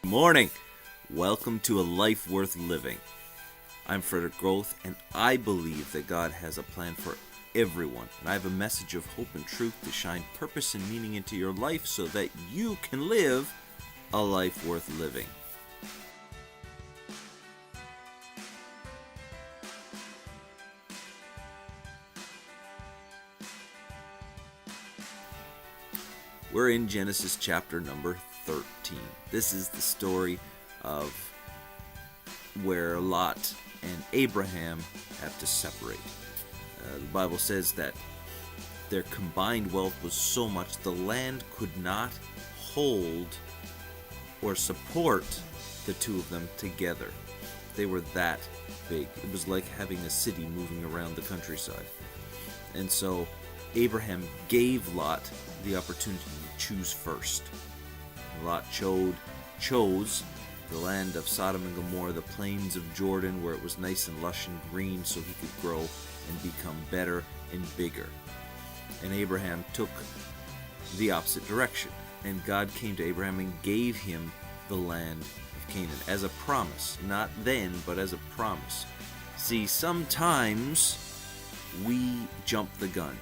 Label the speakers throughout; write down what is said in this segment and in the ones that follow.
Speaker 1: Morning. Welcome to A Life Worth Living. I'm Frederick Groth, and I believe that God has a plan for everyone. And I have a message of hope and truth to shine purpose and meaning into your life so that you can live a life worth living. We're in Genesis chapter number 13. This is the story of where Lot and Abraham have to separate. The Bible says that their combined wealth was so much the land could not hold or support the two of them together. They were that big. It was like having a city moving around the countryside. And so Abraham gave Lot the opportunity to choose first. Lot chose the land of Sodom and Gomorrah, the plains of Jordan, where it was nice and lush and green, so he could grow and become better and bigger. And Abraham took the opposite direction. And God came to Abraham and gave him the land of Canaan as a promise. Not then, but as a promise. See, sometimes we jump the gun.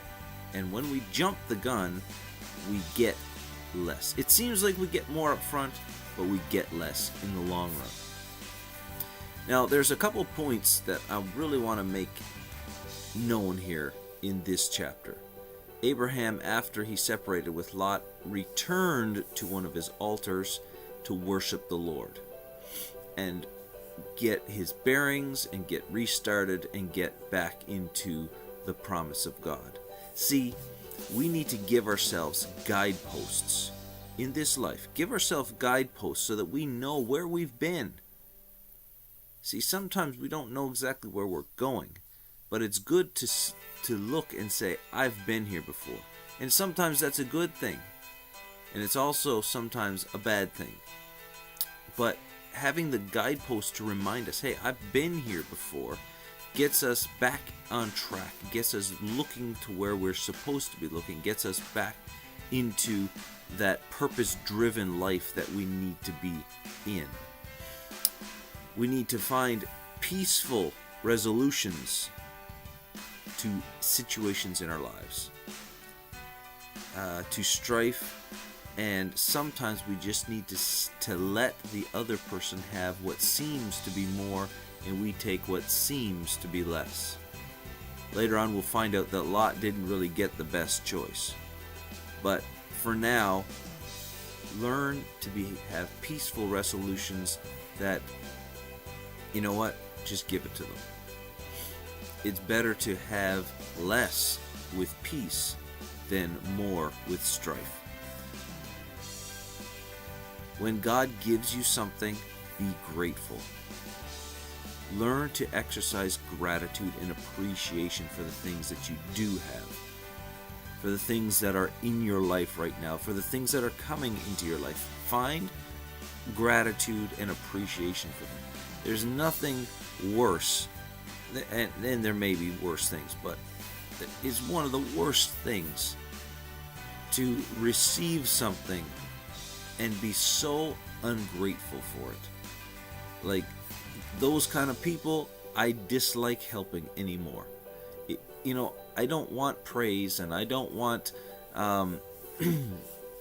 Speaker 1: And when we jump the gun, we get less. It seems like we get more up front, but we get less in the long run. Now, there's a couple points that I really want to make known here in this chapter. Abraham, after he separated with Lot, returned to one of his altars to worship the Lord and get his bearings and get restarted and get back into the promise of God. See, we need to give ourselves guideposts in this life. Give ourselves guideposts so that we know where we've been. See, sometimes we don't know exactly where we're going, but it's good to look and say, I've been here before. And sometimes that's a good thing. And it's also sometimes a bad thing. But having the guideposts to remind us, hey, I've been here before, gets us back on track, gets us looking to where we're supposed to be looking, gets us back into that purpose-driven life that we need to be in. We need to find peaceful resolutions to situations in our lives, to strife, and sometimes we just need to let the other person have what seems to be more, and we take what seems to be less. Later on, we'll find out that Lot didn't really get the best choice. But for now, learn to have peaceful resolutions that, you know what, just give it to them. It's better to have less with peace than more with strife. When God gives you something, be grateful. Learn to exercise gratitude and appreciation for the things that you do have, for the things that are in your life right now, for the things that are coming into your life. Find gratitude and appreciation for them. There's nothing worse, and there may be worse things, but it's one of the worst things to receive something and be so ungrateful for it. Like, those kind of people, I dislike helping anymore. I don't want praise, and I don't want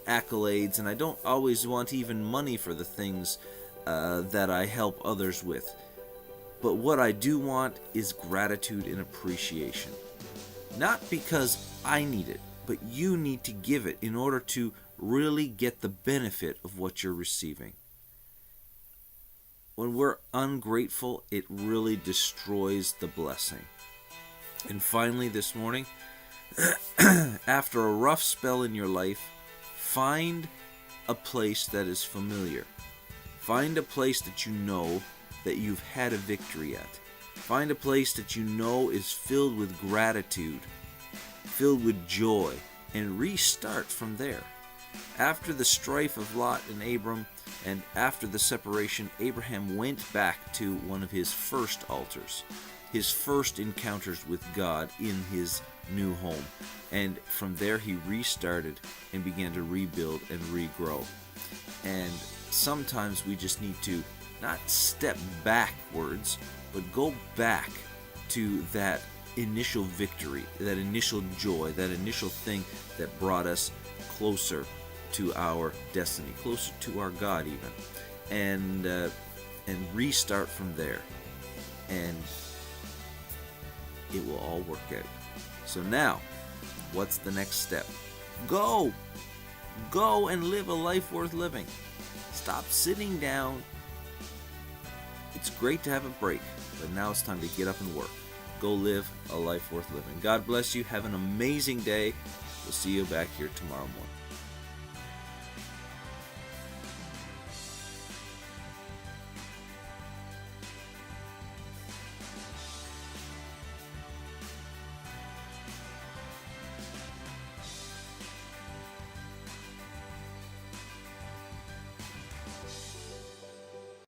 Speaker 1: accolades, and I don't always want even money for the things that I help others with. But what I do want is gratitude and appreciation. Not because I need it, but you need to give it in order to really get the benefit of what you're receiving. When we're ungrateful, it really destroys the blessing. And finally, this morning, after a rough spell in your life, find a place that is familiar. Find a place that you know that you've had a victory at. Find a place that you know is filled with gratitude, filled with joy, and restart from there. After the strife of Lot and Abram, and after the separation, Abraham went back to one of his first altars, his first encounters with God in his new home. And from there he restarted and began to rebuild and regrow. And sometimes we just need to not step backwards, but go back to that initial victory, that initial joy, that initial thing that brought us closer to our destiny, closer to our God even, and restart from there, and it will all work out. So now, what's the next step? Go and live a life worth living. Stop sitting down. It's great to have a break, but now it's time to get up and work. Go live a life worth living. God bless you. Have an amazing day. We'll see you back here tomorrow morning.